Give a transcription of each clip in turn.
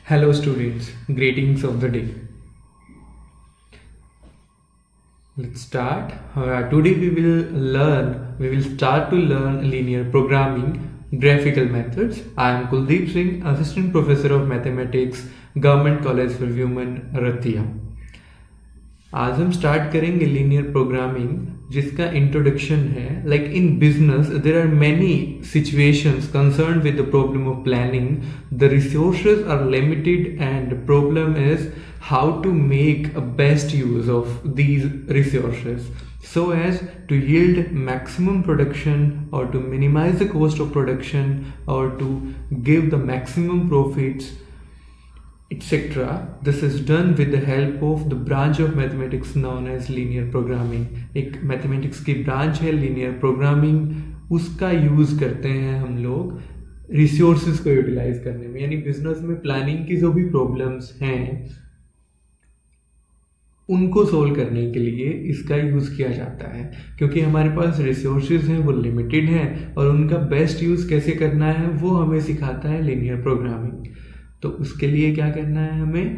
Hello students, greetings of the day. Let's start. Today we will start to learn linear programming, graphical methods. I am Kuldeep Singh, Assistant Professor of Mathematics, Government College for Women, Ratia. आज हम start करेंगे linear programming, जिसका introduction है like in business there are many situations concern with the problem of planning. The resources are limited and problem is how to make a best use of these resources so as to yield maximum production or to minimize the cost of production or to give the maximum profits, etc. This is done with the help of the branch of mathematics known as linear programming. एक mathematics की branch है linear programming, उसका use करते हैं हम लोग resources को utilize करने में। यानी business में planning की जो भी problems हैं उनको सोल्व करने के लिए इसका यूज़ किया जाता है, क्योंकि हमारे पास रिसोर्सेज हैं वो लिमिटेड हैं और उनका बेस्ट यूज़ कैसे करना है वो हमें सिखाता है लीनियर प्रोग्रामिंग। तो उसके लिए क्या करना है, हमें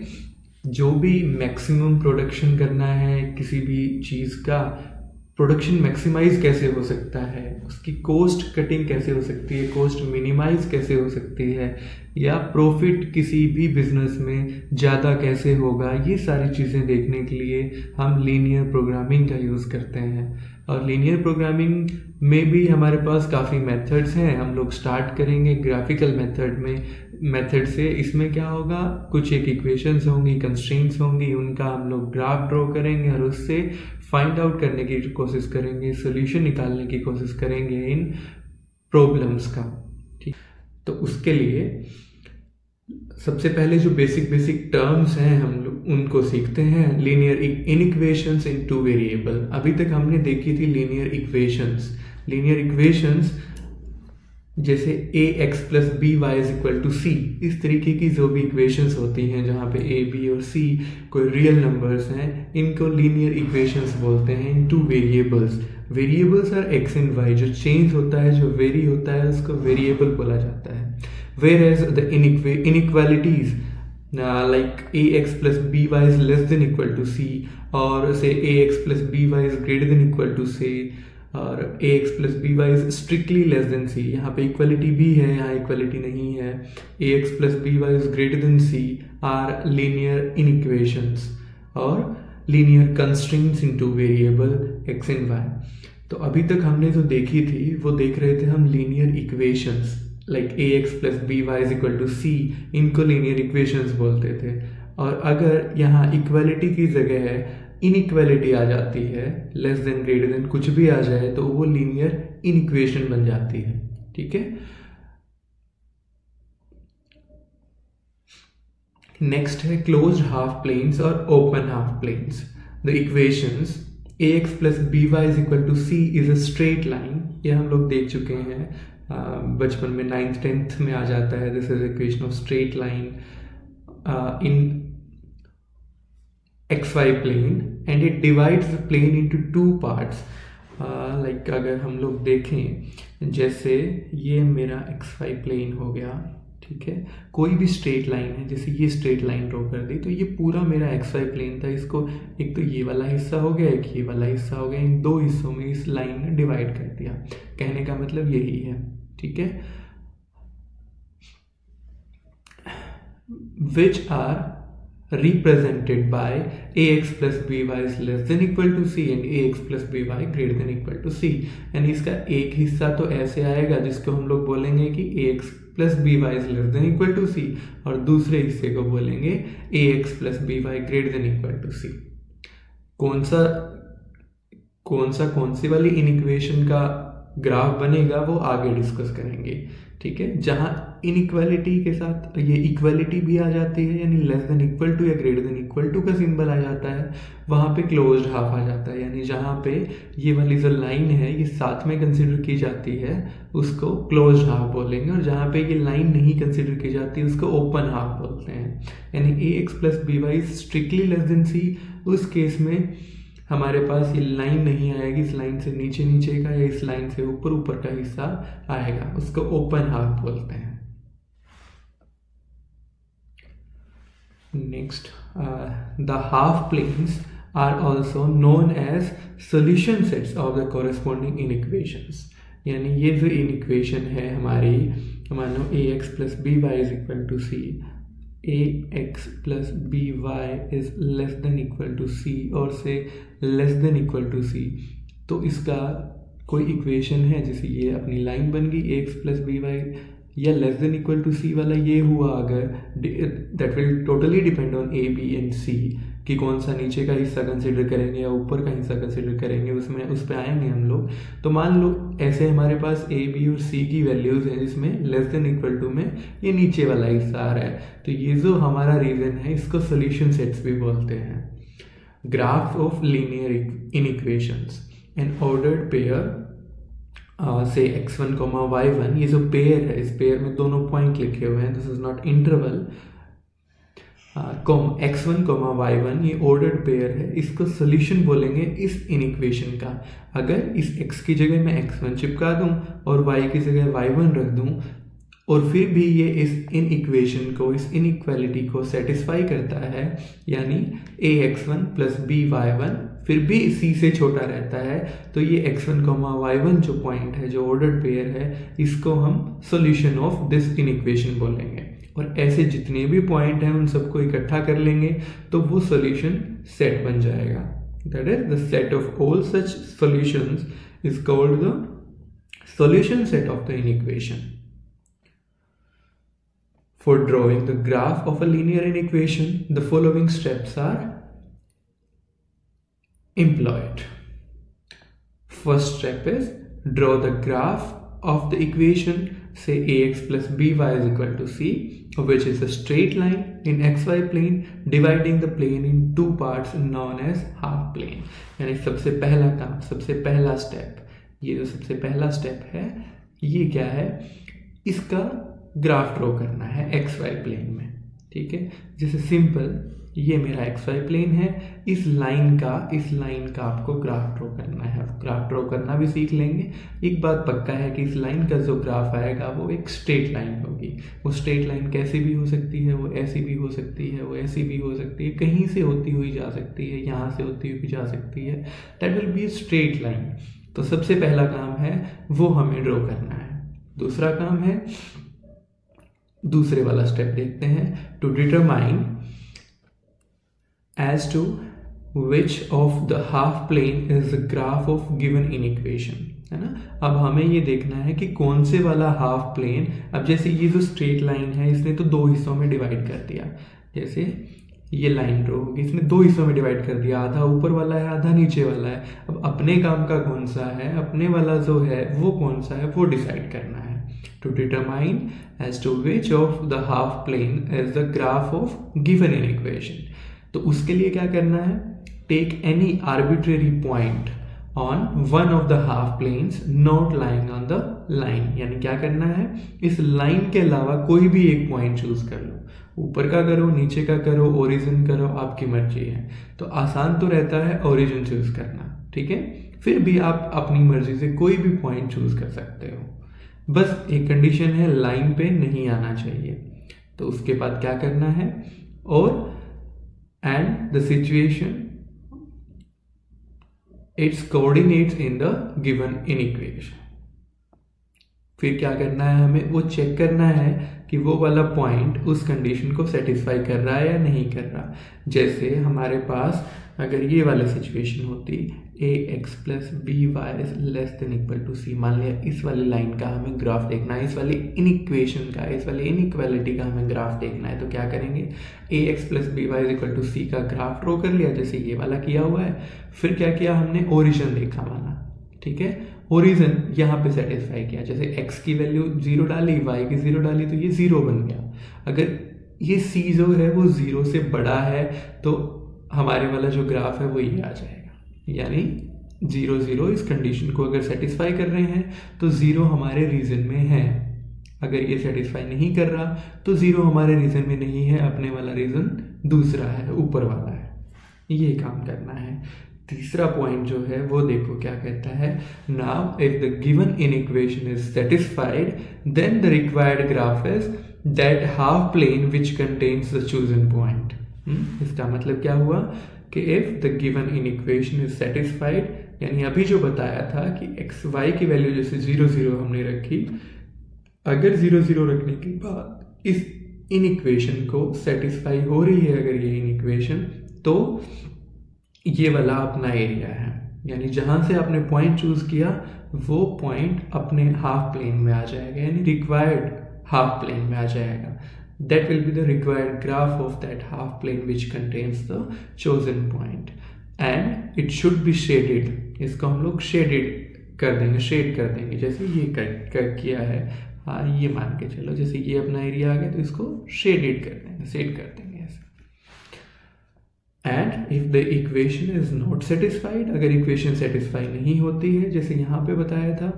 जो भी मैक्सिमम प्रोडक्शन करना है, किसी भी चीज़ का प्रोडक्शन मैक्सिमाइज कैसे हो सकता है, उसकी कॉस्ट कटिंग कैसे हो सकती है, कॉस्ट मिनिमाइज कैसे हो सकती है, या प्रॉफिट किसी भी बिजनेस में ज़्यादा कैसे होगा, ये सारी चीज़ें देखने के लिए हम लीनियर प्रोग्रामिंग का यूज़ करते हैं। और लीनियर प्रोग्रामिंग में भी हमारे पास काफ़ी मेथड्स हैं। हम लोग स्टार्ट करेंगे ग्राफिकल मेथड से। इसमें क्या होगा, कुछ एक इक्वेशंस होंगी, कंस्ट्रेंट्स होंगी, उनका हम लोग ग्राफ ड्रॉ करेंगे और उससे फाइंड आउट करने की कोशिश करेंगे, सोल्यूशन निकालने की कोशिश करेंगे इन प्रॉब्लम्स का। ठीक, तो उसके लिए सबसे पहले जो बेसिक टर्म्स हैं हम लोग उनको सीखते हैं। Linear inequations in two variable. अभी तक हमने देखी थी लीनियर इक्वेशंस जैसे ax plus B Y is equal to c, इस तरीके की जो भी इक्वेशंस होती हैं जहाँ पे a b और c कोई रियल नंबर्स हैं, इनको लीनियर इक्वेशंस बोलते हैं in two variables are x and y। जो चेंज होता है, जो वेरी होता है, उसको वेरिएबल बोला जाता है। whereas the inequalities like ax plus by is less than equal to c, or say ax plus by is greater than equal to c, और ax plus by is strictly less than c। यहाँ पे equality भी है, यहाँ equality नहीं है। ax plus by is greater than c are linear inequations और linear constraints into variable x and y। तो अभी तक हमने जो देखी थी वो देख रहे थे हम linear equations like ax plus B Y is equal to c, इनको लीनियर इक्वेशंस बोलते थे। और अगर यहाँ इक्वालिटी की जगह है इनइक्वालिटी आ जाती है, लेस देन ग्रेटर देन कुछ भी आ जाए, तो वो लीनियर इनइक्वेशन बन जाती है। ठीक है, नेक्स्ट है क्लोज्ड हाफ प्लेन्स और open half planes. The equations ax plus B Y is equal to C is a straight line, ये हम लोग देख चुके हैं बचपन में, 9th 10th में आ जाता है। This is equation of straight line in xy plane and it divides the plane into two parts. Like अगर हम लोग देखें, जैसे ये मेरा xy प्लेन हो गया, ठीक है, कोई भी स्ट्रेट लाइन है, जैसे ये स्ट्रेट लाइन ड्रॉ कर दी, तो ये पूरा मेरा xy प्लेन था। इसको एक तो ये वाला हिस्सा हो गया, एक ये वाला हिस्सा हो गया, इन दो हिस्सों में इस लाइन ने डिवाइड कर दिया। कहने का मतलब यही है। ठीक है, which are represented by ax plus by is less than equal to c and ax plus by greater than equal to c। यानी इसका एक हिस्सा तो ऐसे आएगा जिसको हम लोग बोलेंगे कि ax plus B Y is less than equal to c, और दूसरे हिस्से को बोलेंगे ax plus B y greater than equal to c. कौन सी वाली इनइक्वेशन का ग्राफ बनेगा वो आगे डिस्कस करेंगे। ठीक है, जहां इनइक्वालिटी के साथ ये इक्वालिटी भी आ जाती है, यानी लेस देन इक्वल टू या ग्रेटर देन इक्वल टू का सिंबल आ जाता है, वहां पे क्लोज्ड हाफ आ जाता है। यानी जहां पे ये वाली जो लाइन है ये साथ में कंसिडर की जाती है उसको क्लोज्ड हाफ बोलेंगे, और जहां पे ये लाइन नहीं कंसिडर की जाती उसको ओपन हाफ बोलते हैं। यानी ax plus B y strictly less than c, उस केस में हमारे पास ये लाइन नहीं आएगी, इस लाइन से नीचे का या इस लाइन से ऊपर का हिस्सा आएगा, उसको ओपन हाफ बोलते हैं। Next, the half planes are also known as solution sets of the corresponding inequations. यानी ये जो इनइक्वेशन है हमारी, मान लो a x plus B Y is equal to c, a x plus B Y is less than equal to c और से less than equal to c, तो इसका कोई इक्वेशन है, जैसे ये अपनी लाइन बन गई a x plus B y या less than equal to c वाला ये हुआ, अगर that will totally depend on a b and c कि कौन सा नीचे का हिस्सा कंसिडर करेंगे या ऊपर का हिस्सा कंसिडर करेंगे, उसमें उस पर आएंगे हम लोग। तो मान लो ऐसे हमारे पास ए बी और सी की वैल्यूज़ हैं जिसमें लेस देन इक्वल टू में ये नीचे वाला हिस्सा आ रहा है, तो ये जो हमारा रीजन है इसको सोल्यूशन सेट्स भी बोलते हैं। Graph of linear inequations, an ordered pair से x1, y1, ये जो पेयर है इस पेयर में दोनों पॉइंट लिखे हुए हैं, this is not interval, x1, y1 ये ऑर्डर्ड पेयर है, इसको सोल्यूशन बोलेंगे इस इनइक्वेशन का। अगर इस x की जगह मैं x1 चिपका दूं और y की जगह y1 रख दूं और फिर भी ये इस इनइक्वेशन को, इस इनइक्वालिटी को सेटिस्फाई करता है, यानी ax1 प्लस by1 फिर भी c से छोटा रहता है, तो ये x1, y1 जो पॉइंट है, जो ऑर्डर्ड पेयर है, इसको हम सोल्यूशन ऑफ दिस इनइक्वेशन बोलेंगे। और ऐसे जितने भी पॉइंट हैं उन सबको इकट्ठा कर लेंगे तो वो सोल्यूशन सेट बन जाएगा। That is the set of all such solutions is called the solution set of the inequation. For drawing the graph of a linear inequation, the following steps are employed. First step is draw the graph of the equation, say ax plus by is equal to c, which is a straight line in xy plane dividing the plane in two parts known as half plane. यानी सबसे पहला काम, सबसे पहला step, ये जो सबसे पहला स्टेप है ये क्या है, इसका ग्राफ ड्रॉ करना है एक्स वाई प्लेन में। ठीक है, जैसे सिंपल ये मेरा एक्स वाई प्लेन है, इस लाइन का आपको ग्राफ ड्रॉ करना है। ग्राफ ड्रॉ करना भी सीख लेंगे। एक बात पक्का है कि इस लाइन का जो ग्राफ आएगा वो एक स्ट्रेट लाइन होगी। वो स्ट्रेट लाइन कैसे भी हो सकती है, वो ऐसी भी हो सकती है, वो ऐसी भी हो सकती है, कहीं से होती हुई जा सकती है, यहाँ से होती हुई भी जा सकती है। That will be straight line. तो सबसे पहला काम है वो हमें ड्रॉ करना है। दूसरा काम है, दूसरे वाला स्टेप देखते हैं, to determine as to which of the half plane is the graph of given inequation, है ना। अब हमें ये देखना है कि कौन से वाला हाफ प्लेन, अब जैसे ये जो स्ट्रेट लाइन है इसने तो दो हिस्सों में डिवाइड कर दिया, जैसे ये लाइन ड्रॉ होगी, इसने दो हिस्सों में डिवाइड कर दिया, आधा ऊपर वाला है, आधा नीचे वाला है। अब अपने काम का कौन सा है, अपने वाला जो है वो कौन सा है, वो डिसाइड करना है। To determine as to which of the half plane is the graph of given inequation, तो उसके लिए क्या करना है, take any arbitrary point on one of the half planes not lying on the line. यानी क्या करना है, इस लाइन के अलावा कोई भी एक पॉइंट चूज कर लो, ऊपर का करो, नीचे का करो, ओरिजिन करो, आपकी मर्जी है। तो आसान तो रहता है ओरिजिन चूज करना, ठीक है। फिर भी आप अपनी मर्जी से कोई भी पॉइंट चूज कर सकते हो, बस एक कंडीशन है, लाइन पे नहीं आना चाहिए। तो उसके बाद क्या करना है, और and the situation it's coordinates in the given inequation. फिर क्या करना है, हमें वो चेक करना है कि वो वाला पॉइंट उस कंडीशन को सेटिस्फाई कर रहा है या नहीं कर रहा। जैसे हमारे पास अगर ये वाली सिचुएशन होती, a x plus B Y is less than equal to c, मान लिया इस वाली लाइन का हमें ग्राफ देखना है, इस वाली इनइक्वेशन का, इस वाली इनइक्वालिटी का हमें ग्राफ देखना है, तो क्या करेंगे, a x plus B Y is equal to c का ग्राफ ड्रॉ कर लिया, जैसे ये वाला किया हुआ है। फिर क्या किया हमने, ओरिजिन देखा माना, ठीक है, ओरिजिन यहाँ पे सेटिस्फाई किया, जैसे x की वैल्यू 0 डाली, y की 0 डाली, तो ये 0 बन गया। अगर ये c जो है वो 0 से बड़ा है तो हमारे वाला जो ग्राफ है वो ये आ जाएगा, यानी 0 0 इस कंडीशन को अगर सेटिस्फाई कर रहे हैं तो 0 हमारे रीजन में है। अगर ये सेटिस्फाई नहीं कर रहा तो 0 हमारे रीजन में नहीं है, अपने वाला रीजन दूसरा है, ऊपर वाला है। ये काम करना है। तीसरा पॉइंट जो है वो देखो क्या कहता है, now if the given inequation is satisfied then the required graph is that half plane which contains the chosen point. इसका मतलब क्या हुआ कि if the given inequation is satisfied, यानी अभी जो बताया था कि एक्स वाई की वैल्यू जैसे 0 0 हमने रखी, अगर 0 0 रखने के बाद इस इनइक्वेशन को सेटिस्फाई हो रही है अगर ये इनइक्वेशन, तो ये वाला अपना एरिया है, यानी जहां से आपने पॉइंट चूज किया वो पॉइंट अपने हाफ प्लेन में आ जाएगा, यानी रिक्वायर्ड हाफ प्लेन में आ जाएगा। That will be the required graph of that half plane which contains the chosen point, and it should be shaded। इसको हम लोग shaded कर देंगे, शेड कर देंगे, जैसे ये कर किया है। हाँ, ये मान के चलो जैसे ये अपना एरिया आ गया तो इसको शेडेड कर देंगे, शेड कर देंगे ऐसे। And if the equation is not satisfied, अगर इक्वेशन सेटिस्फाई नहीं होती है, जैसे यहाँ पे बताया था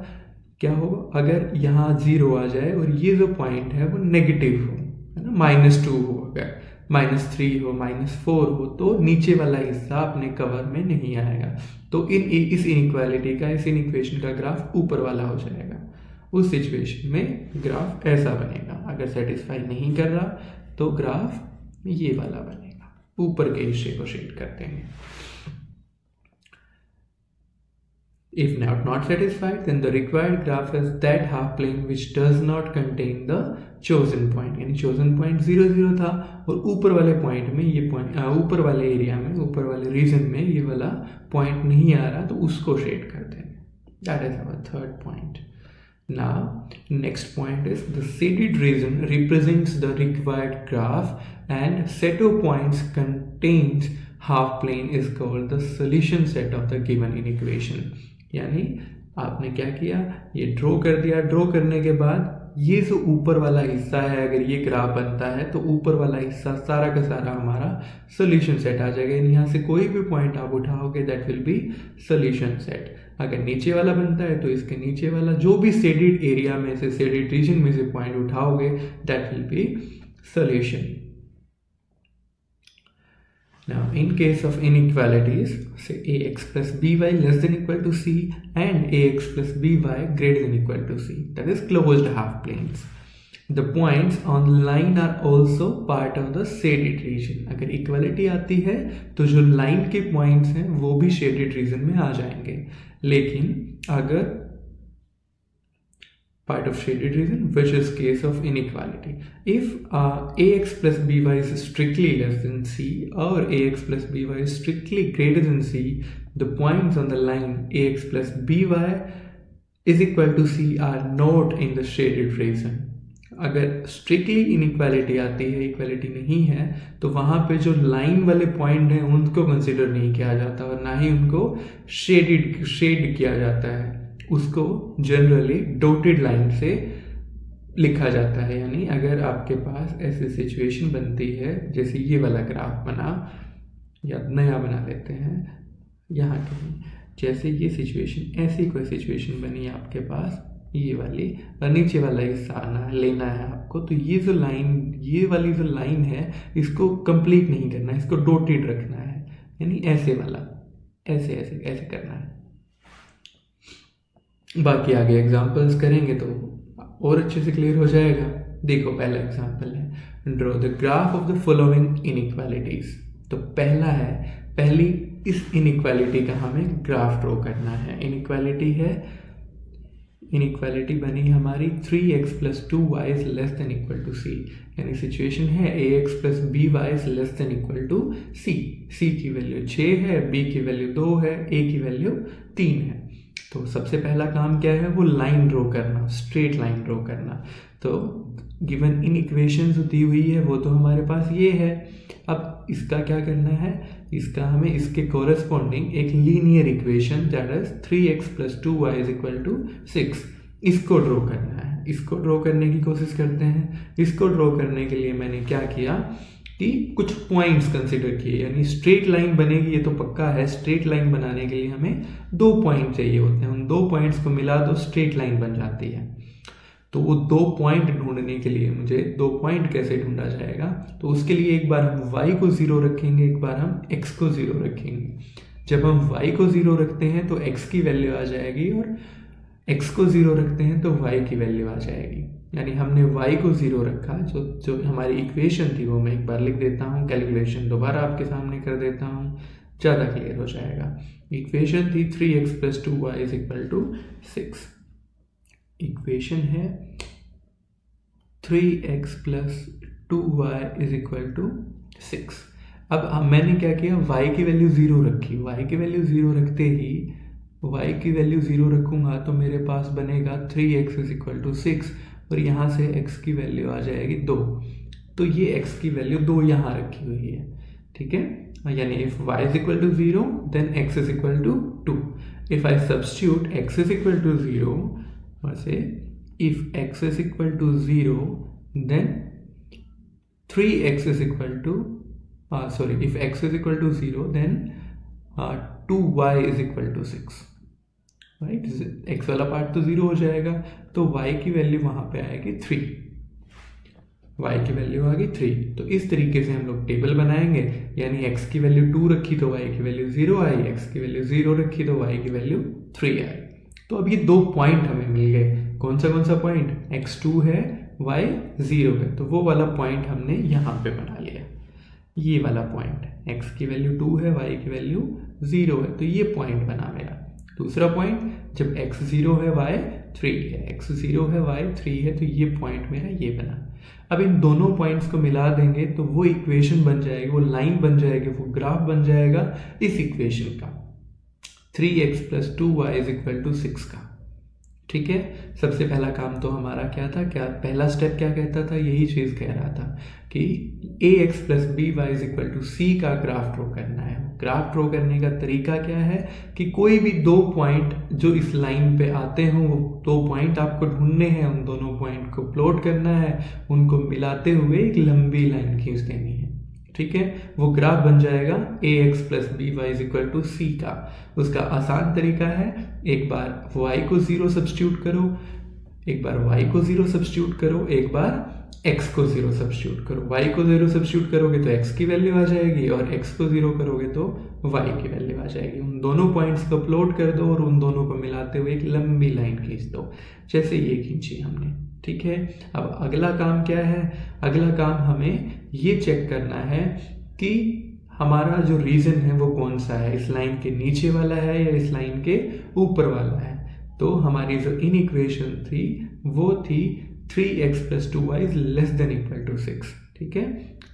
क्या होगा, अगर यहाँ 0 आ जाए और ये जो पॉइंट है वो नेगेटिव हो, है ना, -2 हो, अगर -3 हो, -4 हो, तो नीचे वाला हिस्सा अपने कवर में नहीं आएगा। तो इस इनइक्वालिटी का, इस इनइक्वेशन का ग्राफ ऊपर वाला हो जाएगा। उस सिचुएशन में ग्राफ ऐसा बनेगा। अगर सेटिस्फाई नहीं कर रहा तो ग्राफ ये वाला बनेगा, ऊपर के हिस्से को शेड कर देंगे। If not satisfied, then the required graph is that half plane which does not contain the chosen point, यानी chosen point 0 0 था और ऊपर वाले पॉइंट में ये पॉइंट, ऊपर वाले एरिया में, ऊपर वाले रीजन में ये वाला पॉइंट नहीं आ रहा, तो उसको शेड कर देंगे। That is our third point. Now, next point is the shaded region represents the required graph, and set of points contains half plane is called the solution set of the given inequation। यानी आपने क्या किया, ये draw कर दिया, draw करने के बाद ये जो ऊपर वाला हिस्सा है, अगर ये ग्राफ बनता है तो ऊपर वाला हिस्सा सारा का सारा हमारा सोल्यूशन सेट आ जाएगा। यहाँ से कोई भी पॉइंट आप उठाओगे that will be solution set. अगर नीचे वाला बनता है तो इसके नीचे वाला जो भी शेडेड एरिया में से, शेडेड रीजन में से पॉइंट उठाओगे that will be solution. Now, in case of inequalities, say ax plus by less than equal to c and ax plus by greater than equal to c, that is closed half planes. The points on the line are also part of the shaded region। अगर equality आती है तो जो line के points हैं वो भी shaded region में आ जाएंगे। लेकिन अगर part of shaded region, which is case of inequality, if ax plus by is strictly less than c or ax plus by is strictly greater than c, the points on the line ax plus by is equal to c are not in the shaded region। अगर strictly inequality आती है, equality नहीं है, तो वहां पे जो line वाले पॉइंट हैं उनको कंसिडर नहीं किया जाता और ना ही उनको शेड किया जाता है। उसको जनरली डॉटेड लाइन से लिखा जाता है। यानी अगर आपके पास ऐसी सिचुएशन बनती है, जैसे ये वाला ग्राफ बना या नया बना लेते हैं यहाँ कहीं, जैसे ये सिचुएशन, ऐसी कोई सिचुएशन बनी आपके पास, ये वाली और नीचे वाला हिस्सा आना लेना है आपको, तो ये जो लाइन, ये वाली जो लाइन है इसको कंप्लीट नहीं करना है, इसको डॉटेड रखना है। यानी ऐसे वाला, ऐसे ऐसे ऐसे करना है। बाकी आगे एग्जांपल्स करेंगे तो और अच्छे से क्लियर हो जाएगा। देखो पहला एग्जांपल है, draw the graph of the following inequalities. तो पहला है, पहली इस इनइक्वालिटी का हमें ग्राफ ड्रॉ करना है। इनइक्वालिटी है, इनइक्वालिटी बनी हमारी 3x plus 2y is less than equal to c, यानी सिचुएशन है ax plus by is less than equal to c। c की वैल्यू 6 है, b की वैल्यू 2 है, a की वैल्यू 3 है। तो सबसे पहला काम क्या है, वो लाइन ड्रॉ करना, स्ट्रेट लाइन ड्रॉ करना। तो गिवन इन इक्वेशन जो दी हुई है वो तो हमारे पास ये है। अब इसका क्या करना है, इसका हमें इसके कोरेस्पॉन्डिंग एक linear equation that is 3x plus 2y is equal to 6, इसको ड्रॉ करना है। इसको ड्रॉ करने की कोशिश करते हैं। इसको ड्रॉ करने के लिए मैंने क्या किया कि कुछ पॉइंट्स कंसिडर किए, यानी स्ट्रेट लाइन बनेगी ये तो पक्का है। स्ट्रेट लाइन बनाने के लिए हमें 2 पॉइंट चाहिए होते हैं, उन 2 पॉइंट्स को मिला दो स्ट्रेट लाइन बन जाती है। तो वो 2 पॉइंट ढूंढने के लिए मुझे 2 पॉइंट कैसे ढूंढा जाएगा, तो उसके लिए एक बार हम y को 0 रखेंगे, एक बार हम x को 0 रखेंगे। जब हम y को 0 रखते हैं तो x की वैल्यू आ जाएगी और x को 0 रखते हैं तो y की वैल्यू आ जाएगी। यानी हमने y को 0 रखा। जो हमारी इक्वेशन थी वो मैं एक बार लिख देता हूँ, कैलकुलेशन दोबारा आपके सामने कर देता हूँ, ज़्यादा क्लियर हो जाएगा। इक्वेशन थी 3x + 2y = 6। इक्वेशन है 3x + 2y = 6। अब मैंने क्या किया, y की वैल्यू 0 रखी। y की वैल्यू 0 रखते ही y की वैल्यू 0 रखूंगा तो मेरे पास बनेगा 3x = 6 और यहाँ से x की वैल्यू आ जाएगी 2। तो ये x की वैल्यू 2 यहाँ रखी हुई है, ठीक है। यानी if y = 0 then x = 2। if I substitute x = 0 से if x = 0 then 3x if x = 0 then 2y = 6, right. x वाला पार्ट तो 0 हो जाएगा, तो y की वैल्यू वहां पे आएगी 3। y की वैल्यू आ गई 3। तो इस तरीके से हम लोग टेबल बनाएंगे, यानी x की वैल्यू 2 रखी तो y की वैल्यू 0 आई, x की वैल्यू 0 रखी तो y की वैल्यू 3 आई। तो अब ये 2 पॉइंट हमें मिल गए। कौन सा पॉइंट, x2 है y 0 है, तो वो वाला पॉइंट हमने यहाँ पे बना लिया। ये वाला पॉइंट x की वैल्यू 2 है, y की वैल्यू 0 है, तो ये पॉइंट बना मेरा। दूसरा पॉइंट, जब x 0 है y 3 है, x 0 है y 3 है, तो ये पॉइंट मेरा ये बना। अब इन दोनों पॉइंट्स को मिला देंगे तो वो इक्वेशन बन जाएगी, वो लाइन बन जाएगी, वो ग्राफ बन जाएगा इस इक्वेशन का, 3x + 2y = 6 का, ठीक है। सबसे पहला काम तो हमारा क्या था, पहला स्टेप क्या कहता था, यही चीज कह रहा था कि ax + by = c का ग्राफ ड्रॉ करना है। ग्राफ ड्रॉ करने का तरीका क्या है कि कोई भी 2 पॉइंट जो इस लाइन पे आते हों, वो 2 पॉइंट आपको ढूंढने हैं, उन दोनों पॉइंट को प्लॉट करना है, उनको मिलाते हुए एक लंबी लाइन खींच देनी है, ठीक है। वो ग्राफ बन जाएगा ax + by = c का। उसका आसान तरीका है, एक बार y को 0 सब्स्टिट्यूट करो, एक बार y को 0 सब्स्टिट्यूट करो, एक बार x को 0 सब्स्टिट्यूट करो। y को 0 सब्स्टिट्यूट करोगे तो x की वैल्यू आ जाएगी और x को 0 करोगे तो y की वैल्यू आ जाएगी। उन दोनों पॉइंट्स को प्लॉट कर दो और उन दोनों को मिलाते हुए एक लंबी लाइन खींच दो, जैसे ये खींची हमने, ठीक है। अब अगला काम क्या है, अगला काम हमें ये चेक करना है कि हमारा जो रीजन है वो कौन सा है, इस लाइन के नीचे वाला है या इस लाइन के ऊपर वाला है। तो हमारी जो इन इक्वेशन थी वो थी 3x + 2y ≤ 6, ठीक है।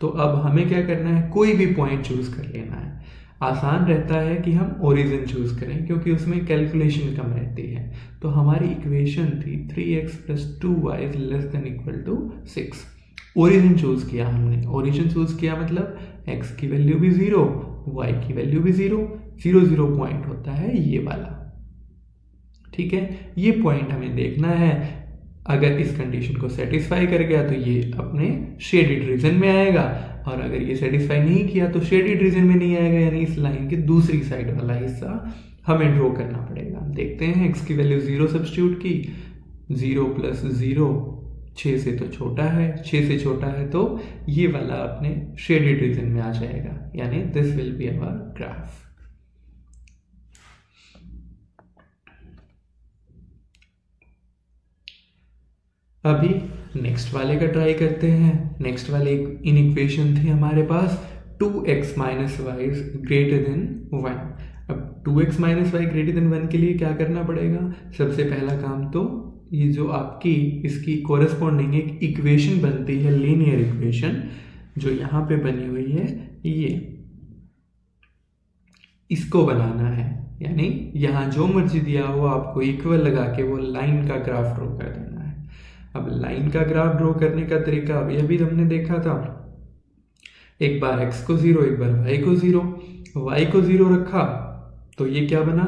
तो अब हमें क्या करना है, कोई भी पॉइंट चूज कर लेना है। आसान रहता है कि हम ओरिजिन चूज करें क्योंकि उसमें कैलकुलेशन कम रहती है। तो हमारी इक्वेशन थी 3x + 2y ≤ 6। ओरिजिन चूज किया हमने, ओरिजिन चूज किया मतलब x की वैल्यू भी 0, y की वैल्यू भी 0, 0 0 पॉइंट होता है ये वाला, ठीक है। ये पॉइंट हमें देखना है, अगर इस कंडीशन को सेटिस्फाई कर गया तो ये अपने शेडेड रीजन में आएगा, और अगर ये सेटिस्फाई नहीं किया तो शेडेड रीजन में नहीं आएगा, यानी इस लाइन के दूसरी साइड वाला हिस्सा हमें ड्रॉ करना पड़ेगा। देखते हैं, x की वैल्यू 0 सब्स्टिट्यूट की, 0 + 0 6 से तो छोटा है, 6 से छोटा है तो ये वाला अपने शेडेड रीजन में आ जाएगा, यानी this will be our graph. अभी नेक्स्ट वाले का ट्राई करते हैं। नेक्स्ट वाले इन इक्वेशन थी हमारे पास 2x - y > 1। अब 2x - y > 1 के लिए क्या करना पड़ेगा, सबसे पहला काम तो ये जो आपकी इसकी कोरेस्पॉन्डिंग एक इक्वेशन बनती है, लीनियर इक्वेशन जो यहाँ पे बनी हुई है, ये इसको बनाना है। यानी यहाँ जो मर्जी दिया हो आपको इक्वल लगा के वो लाइन का ग्राफ ड्रॉ कर देना है। अब लाइन का ग्राफ ड्रॉ करने का तरीका अभी हमने देखा था, एक बार x को 0, एक बार y को 0। y को 0 रखा तो ये क्या बना,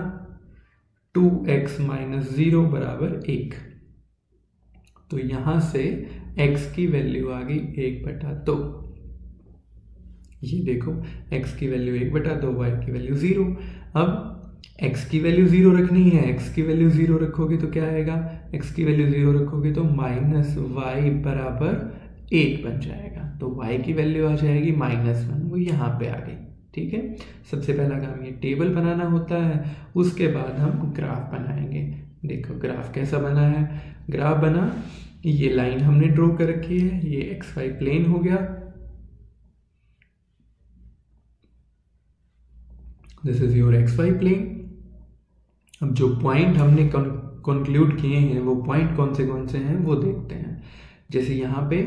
2x - 0 = 1। तो यहां से x की वैल्यू आ गई 1/2। ये देखो x की वैल्यू 1/2, y की वैल्यू 0। अब x की वैल्यू 0 रखनी है, x की वैल्यू 0 रखोगे तो क्या आएगा, x की वैल्यू 0 रखोगे तो -y = 1 बन जाएगा। तो y की वैल्यू आ जाएगी -1, वो यहाँ पे आ गई, ठीक है। सबसे पहला काम ये टेबल बनाना होता है, उसके बाद हम ग्राफ बनाएंगे। देखो ग्राफ कैसा बना है, ग्राफ बना ये लाइन हमने ड्रॉ कर रखी है, ये एक्स वाई प्लेन हो गया, this is your X Y plane. अब जो पॉइंट हमने कंक्लूड किए हैं वो पॉइंट कौन से हैं वो देखते हैं। जैसे यहाँ पे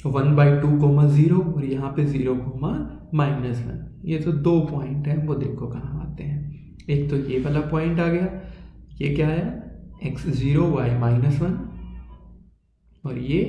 1/2, 0 और यहाँ पे 0, -1, ये तो 2 पॉइंट हैं, वो देखो कहाँ आते हैं। एक तो ये वाला पॉइंट आ गया, ये क्या आया, x0 y -1, और ये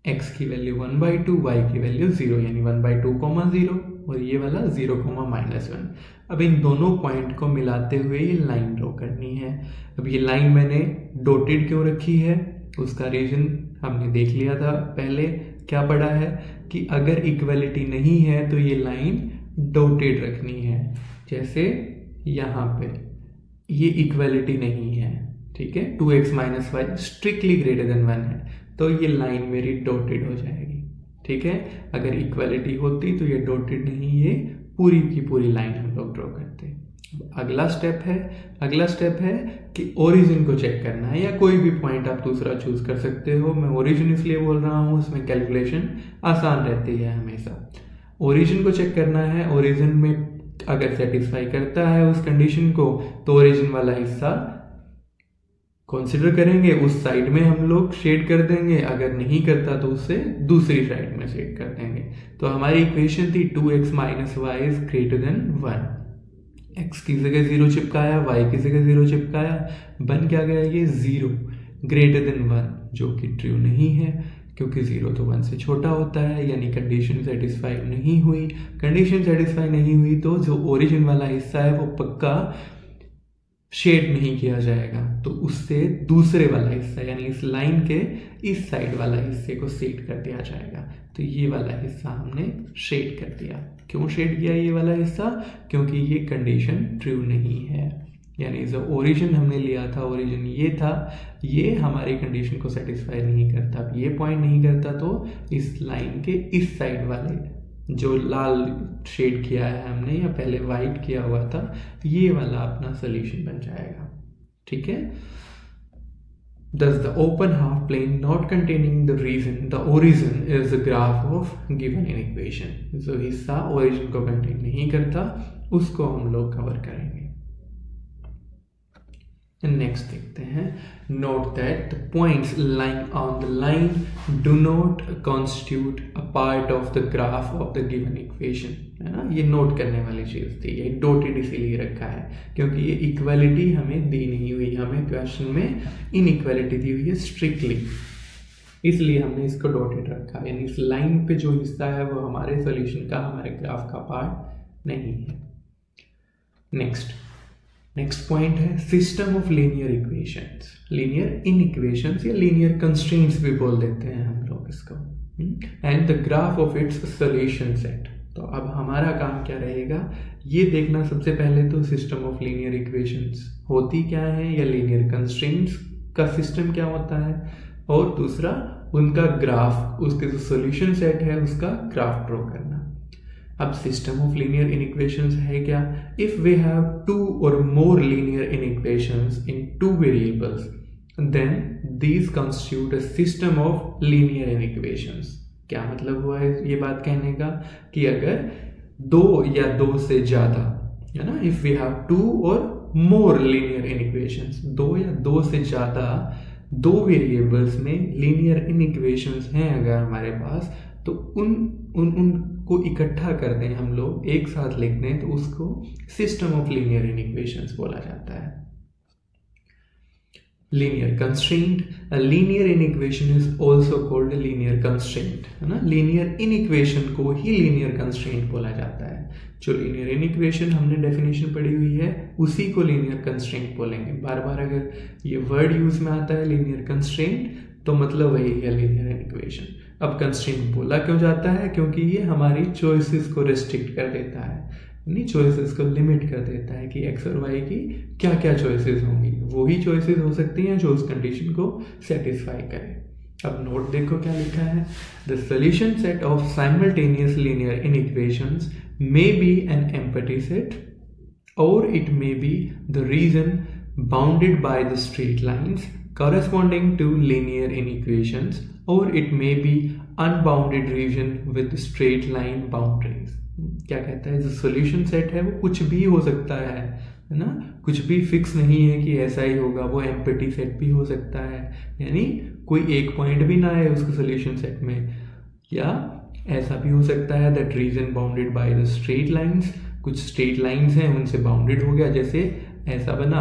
x की वैल्यू 1/2, y की वैल्यू 0, यानी 1/2, 0, और ये वाला 0, -1। अब इन दोनों पॉइंट को मिलाते हुए ये लाइन ड्रॉ करनी है। अब ये लाइन मैंने डॉटेड क्यों रखी है, उसका रीजन हमने देख लिया था पहले, क्या पढ़ा है कि अगर इक्वलिटी नहीं है तो ये लाइन डॉटेड रखनी है। जैसे यहाँ पे ये इक्वलिटी नहीं है, ठीक है, 2x - y strictly greater than 1 है, तो ये लाइन मेरी डॉटेड हो जाएगी, ठीक है। अगर इक्वलिटी होती तो ये डॉटेड नहीं, ये पूरी की पूरी लाइन हम लोग ड्रॉ करते हैं। अगला स्टेप है कि ओरिजिन को चेक करना है, या कोई भी पॉइंट आप दूसरा चूज कर सकते हो। मैं ओरिजिन इसलिए बोल रहा हूँ, उसमें कैलकुलेशन आसान रहती है हमेशा। ओरिजिन को चेक करना है, ओरिजिन में अगर सेटिस्फाई करता है उस कंडीशन को तो ओरिजिन वाला हिस्सा कंसिडर करेंगे, उस साइड में हम लोग शेड कर देंगे, अगर नहीं करता तो उससे दूसरी साइड में शेड कर देंगे। तो हमारी इक्वेशन थी 2x - y is greater then 1, x की जगह 0 चिपकाया, y की जगह 0 चिपकाया, बन क्या गया ये 0 ग्रेटर देन 1, जो कि ट्रू नहीं है क्योंकि 0 तो 1 से छोटा होता है, यानी कंडीशन सेटिस्फाई नहीं हुई। कंडीशन सेटिस्फाई नहीं हुई तो जो ओरिजिन वाला हिस्सा है वो पक्का शेड नहीं किया जाएगा, तो उससे दूसरे वाला हिस्सा यानी इस लाइन के इस साइड वाला हिस्से को शेड कर दिया जाएगा। तो ये वाला हिस्सा हमने शेड कर दिया। क्यों शेड किया ये वाला हिस्सा, क्योंकि ये कंडीशन ट्रू नहीं है, यानी जो ओरिजिन हमने लिया था, ओरिजिन ये था, ये हमारी कंडीशन को सेटिस्फाई नहीं करता। अब ये पॉइंट नहीं करता तो इस लाइन के इस साइड वाले जो लाल शेड किया है हमने या पहले वाइट किया हुआ था, ये वाला अपना सोल्यूशन बन जाएगा, ठीक है। Thus the open half plane not containing the origin is the graph of given in equation। जो हिस्सा origin को कंटेन नहीं करता उसको हम लोग कवर करेंगे। नेक्स्ट देखते हैं, note that the points lying on the line do not constitute a part of the graph of the given equation, है ना। ये नोट करने वाली चीज थी, ये डॉटेड इसीलिए रखा है क्योंकि ये इक्वालिटी हमें दी नहीं हुई, हमें क्वेश्चन में इनइक्वालिटी दी हुई है स्ट्रिक्टली, इसलिए हमने इसको डॉटेड रखा, यानी इस लाइन पे जो हिस्सा है वो हमारे सॉल्यूशन का, हमारे ग्राफ का पार्ट नहीं है। नेक्स्ट पॉइंट है system of linear equations, linear inequations या लीनियर कंस्ट्रेंट्स भी बोल देते हैं हम लोग इसको, and the graph of its solution set. तो अब हमारा काम क्या रहेगा ये देखना, सबसे पहले तो सिस्टम ऑफ लीनियर इक्वेशंस होती क्या है या लीनियर कंस्ट्रेंट्स का सिस्टम क्या होता है, और दूसरा उनका ग्राफ, उसके जो सॉल्यूशन सेट है उसका ग्राफ ड्रॉ करना। अब सिस्टम ऑफ लीनियर इनइक्वेशंस है क्या, if we have 2 or more linear inequations in 2 variables then these constitute a system of linear inequations। क्या मतलब हुआ है ये बात कहने का कि अगर 2 या 2 से ज्यादा, है ना, if we have 2 or more linear inequations, 2 या 2 से ज्यादा 2 वेरिएबल्स में लीनियर इनइक्वेशंस हैं अगर हमारे पास, तो उनको इकट्ठा कर दें हम लोग, एक साथ लिख दें, तो उसको सिस्टम ऑफ लीनियर इनइक्वेशंस बोला जाता है। Linear constraint, a linear inequation is also called linear constraint, है ना। लीनियर इनइक्वेशन को ही लीनियर कंस्ट्रेंट बोला जाता है। जो लीनियर इनइक्वेशन हमने डेफिनेशन पढ़ी हुई है उसी को लीनियर कंस्ट्रेंट बोलेंगे। बार बार अगर ये वर्ड यूज में आता है लीनियर कंस्ट्रेंट तो मतलब वही है लीनियर इनइक्वेशन। अब कंस्ट्रेंट बोला क्यों जाता है, क्योंकि ये हमारी चॉइसेस को रेस्ट्रिक्ट कर देता है, यानी चॉइसेस को लिमिट कर देता है कि एक्स और वाई की क्या क्या चॉइसेस होंगी, वही चॉइसेस हो सकती हैं जो उस कंडीशन को सेटिस्फाई करें। अब नोट देखो क्या लिखा है, the solution set of simultaneous linear inequations may be an empty set और it may be the region bounded by the straight lines corresponding to linear inequations, or it may be unbounded region with straight line boundaries. क्या कहता है, जो solution set है वो कुछ भी हो सकता है ना, कुछ भी फिक्स नहीं है कि ऐसा ही होगा, वो एम्प्टी सेट भी हो सकता है, यानी कोई एक पॉइंट भी ना है उसके सॉल्यूशन सेट में, या ऐसा भी हो सकता है that reason bounded by the straight lines, कुछ स्ट्रेट लाइंस हैं उनसे बाउंडेड हो गया, जैसे ऐसा बना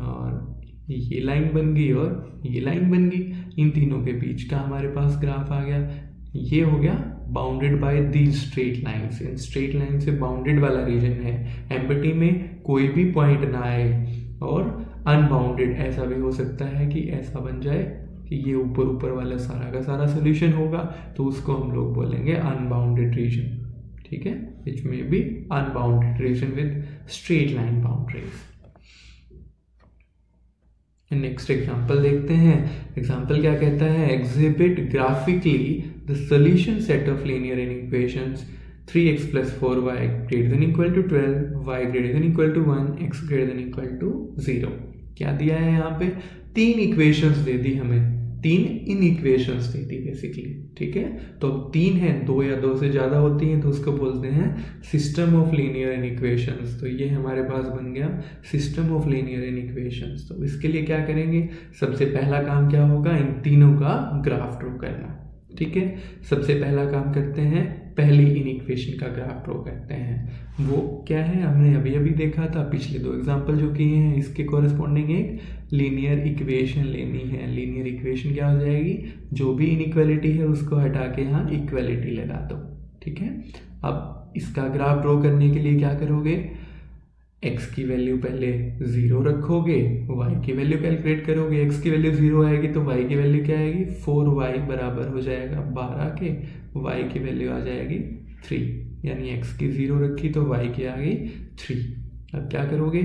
और ये लाइन बन गई और ये लाइन बन गई, इन तीनों के बीच का हमारे पास ग्राफ आ गया, ये हो गया bounded by these straight lines. In straight line से बाउंडेड वाला रीजन है, एम्प्टी में कोई भी पॉइंट ना आए, और अनबाउंडेड ऐसा भी हो सकता है कि ऐसा बन जाए कि ये ऊपर ऊपर वाला सारा का सारा सोल्यूशन होगा, तो उसको हम लोग बोलेंगे अनबाउंडेड रीजन, ठीक है, विच में be unbounded region with straight line boundaries. Next example देखते हैं। एग्जाम्पल क्या कहता है, exhibit graphically the solution set of linear equations 3x + 4y > 12, y > 1, x > 0। क्या दिया है यहाँ पे, 3 इक्वेशंस दे दी हमें, 3 इन इक्वेशंस दे दी बेसिकली, ठीक है। तो अब 3 है, 2 या 2 से ज़्यादा होती हैं तो उसको बोलते हैं system of linear in equations. तो ये हमारे पास बन गया system of linear in equations. तो इसके लिए क्या करेंगे, सबसे पहला काम क्या होगा, इन तीनों का ग्राफ ड्रॉ करना, ठीक है। सबसे पहला काम करते हैं, पहली इन इक्वेशन का ग्राफ ड्रॉ करते हैं। वो क्या है, हमने अभी अभी देखा था, पिछले 2 एग्जाम्पल जो किए हैं, इसके कॉरेस्पॉन्डिंग एक लीनियर इक्वेशन लेनी है। लीनियर इक्वेशन क्या हो जाएगी, जो भी इनइक्वालिटी है उसको हटा के यहाँ इक्वालिटी लगा दो, ठीक है। अब इसका ग्राफ ड्रॉ करने के लिए क्या करोगे, x की वैल्यू पहले 0 रखोगे, y की वैल्यू कैलकुलेट करोगे, x की वैल्यू 0 आएगी तो y की वैल्यू क्या आएगी, 4y बराबर हो जाएगा 12 के, y की वैल्यू आ जाएगी 3, यानी x की 0 रखी तो y की आ गई 3। अब क्या करोगे,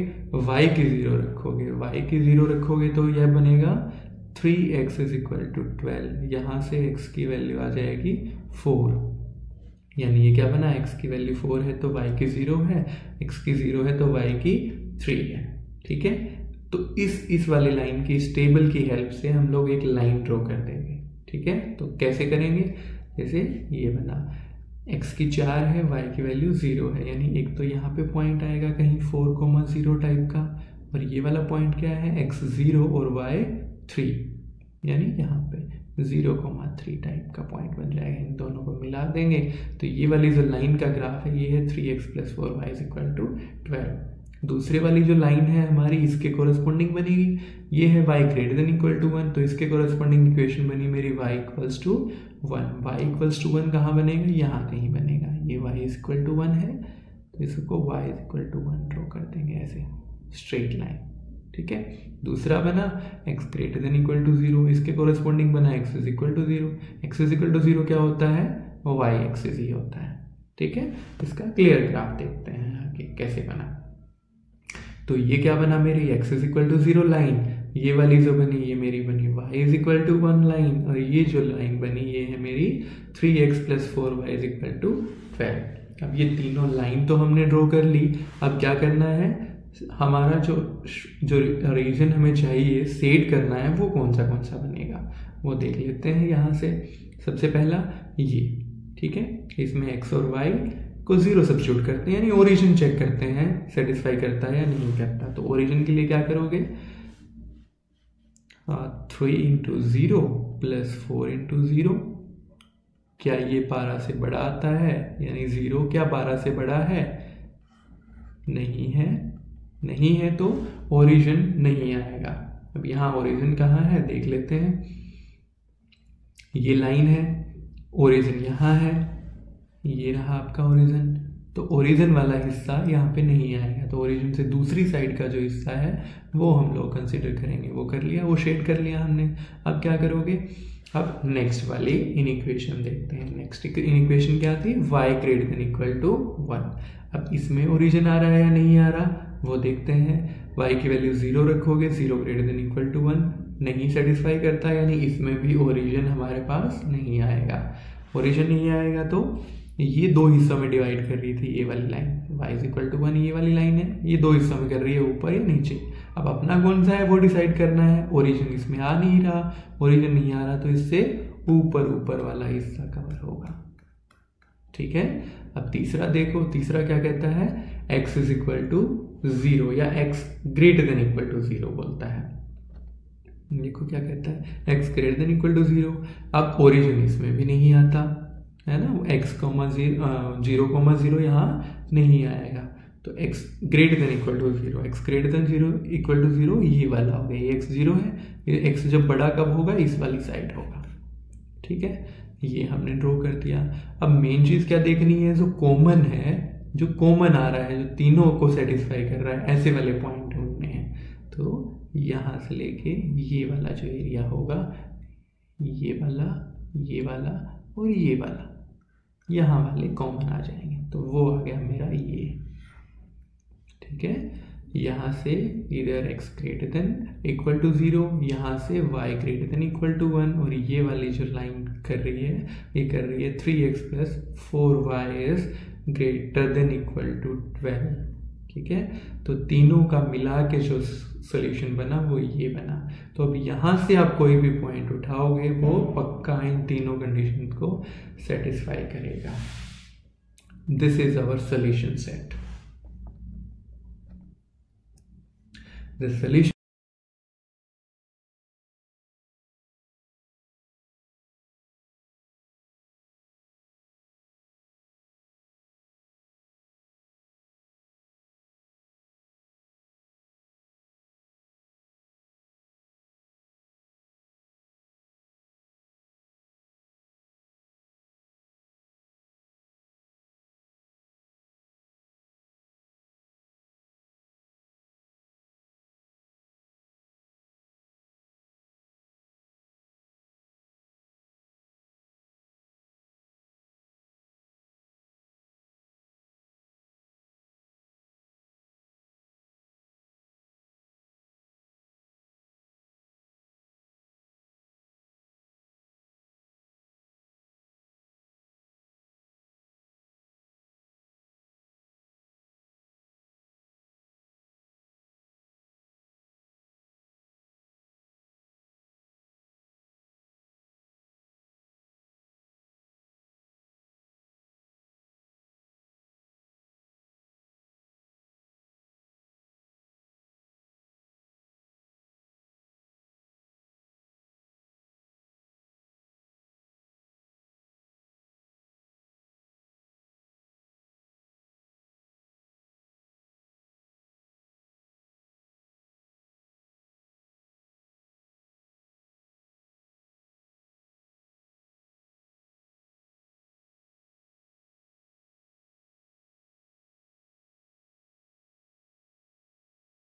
y की 0 रखोगे, y की 0 रखोगे तो यह बनेगा 3x = 12, यहाँ से x की वैल्यू आ जाएगी 4, यानी ये क्या बना, x की वैल्यू 4 है तो y की 0 है, x की 0 है तो y की 3 है, ठीक है। तो इस वाली लाइन की, इस टेबल की हेल्प से हम लोग एक लाइन ड्रॉ कर देंगे, ठीक है। तो कैसे करेंगे, जैसे ये बना, x की 4 है, y की वैल्यू 0 है, यानी एक तो यहाँ पे पॉइंट आएगा कहीं 4,0 टाइप का, और ये वाला पॉइंट क्या है, x 0 और y 3, यानी यहाँ पे 0,3 टाइप का पॉइंट बन जाएगा। इन दोनों को मिला देंगे तो ये वाली जो लाइन का ग्राफ है ये है 3x + 4y = 12। दूसरे वाली जो लाइन है हमारी, इसके कोरेस्पॉन्डिंग बनेगी, ये है y > 1, तो इसके कोरेस्पॉन्डिंग इक्वेशन बनी मेरी y = 1। y = 1 कहाँ बनेगा, यहाँ कहीं बनेगा, ये y = 1 है तो इसको y = 1 ड्रॉ कर देंगे ऐसे स्ट्रेट लाइन, ठीक है। दूसरा बना x > 0, इसके कोरेस्पॉन्डिंग बना x = 0। x = 0 क्या होता है, वो y एक्सिस ही होता है, ठीक है। इसका क्लियर ग्राफ देखते हैं आगे कैसे बना। तो ये क्या बना मेरी x = 0 लाइन, ये वाली जो बनी ये मेरी बनी y = 1 लाइन, और ये जो लाइन बनी ये है मेरी 3x + 4y = 12। अब ये तीनों लाइन तो हमने ड्रॉ कर ली, अब क्या करना है, हमारा जो रीजन हमें चाहिए सेट करना है वो कौन सा बनेगा वो देख लेते हैं। यहाँ से सबसे पहला ये, ठीक है, इसमें x और y को 0 सब्स्टिट्यूट करते हैं, यानी ओरिजिन चेक करते हैं सेटिस्फाई करता है या नहीं करता। तो ओरिजिन के लिए क्या करोगे, 3 × 0 + 4 × 0, क्या ये 12 से बड़ा आता है, यानी 0 क्या 12 से बड़ा है, नहीं है तो ओरिजिन नहीं आएगा। अब यहाँ ओरिजिन कहाँ है देख लेते हैं, ये लाइन है, ओरिजिन यहाँ है, ये रहा आपका ओरिजिन, तो ओरिजिन वाला हिस्सा यहाँ पे नहीं आएगा, तो ओरिजिन से दूसरी साइड का जो हिस्सा है वो हम लोग कंसिडर करेंगे। वो कर लिया, वो शेड कर लिया हमने। अब क्या करोगे, अब नेक्स्ट वाली इनइक्वेशन देखते हैं। नेक्स्ट इनइक्वेशन क्या थी, y > 1। अब इसमें ओरिजिन आ रहा है या नहीं आ रहा वो देखते हैं। y की वैल्यू 0 रखोगे, 0 > 1 नहीं सेटिस्फाई करता, यानी इसमें भी ओरिजिन हमारे पास नहीं आएगा। ओरिजिन नहीं आएगा तो ये 2 हिस्सों में डिवाइड कर रही थी ये वाली लाइन, y = 1 ये वाली लाइन है, ये 2 हिस्सों में कर रही है, ऊपर या नीचे। अब अपना कौन सा है वो डिसाइड करना है। ओरिजिन इसमें आ नहीं रहा, ओरिजिन नहीं आ रहा तो इससे ऊपर वाला हिस्सा कवर होगा। ठीक है। अब तीसरा देखो, तीसरा क्या कहता है, x इज इक्वल टू 0 या x greater than equal to 0 बोलता है। देखो क्या कहता है, x greater than equal to 0। अब ओरिजिन इसमें भी नहीं आता है ना, x, 0,0 यहाँ नहीं आएगा, तो x greater than equal to 0, x greater than 0 equal to 0 ये वाला हो गया, ये x 0 है, ये x जब बड़ा कब होगा, इस वाली साइड होगा। ठीक है, ये हमने ड्रॉ कर दिया। अब मेन चीज क्या देखनी है, जो कॉमन है, जो कॉमन आ रहा है, जो तीनों को सेटिस्फाई कर रहा है, ऐसे वाले पॉइंट ढूंढने हैं। तो यहाँ से लेके ये वाला जो एरिया होगा, ये वाला और ये वाला, यहाँ वाले कॉमन आ जाएंगे, तो वो आ गया मेरा ये। ठीक है, यहाँ से इधर x greater than equal to 0, यहाँ से y greater than equal to 1, और ये वाली जो लाइन कर रही है, ये कर रही है 3x plus 4y is greater than equal to 12। ठीक है, तो तीनों का मिला के जो सोल्यूशन बना वो ये बना। तो अब यहाँ से आप कोई भी पॉइंट उठाओगे वो पक्का इन तीनों कंडीशन को सेटिस्फाई करेगा। This is our solution set. The solution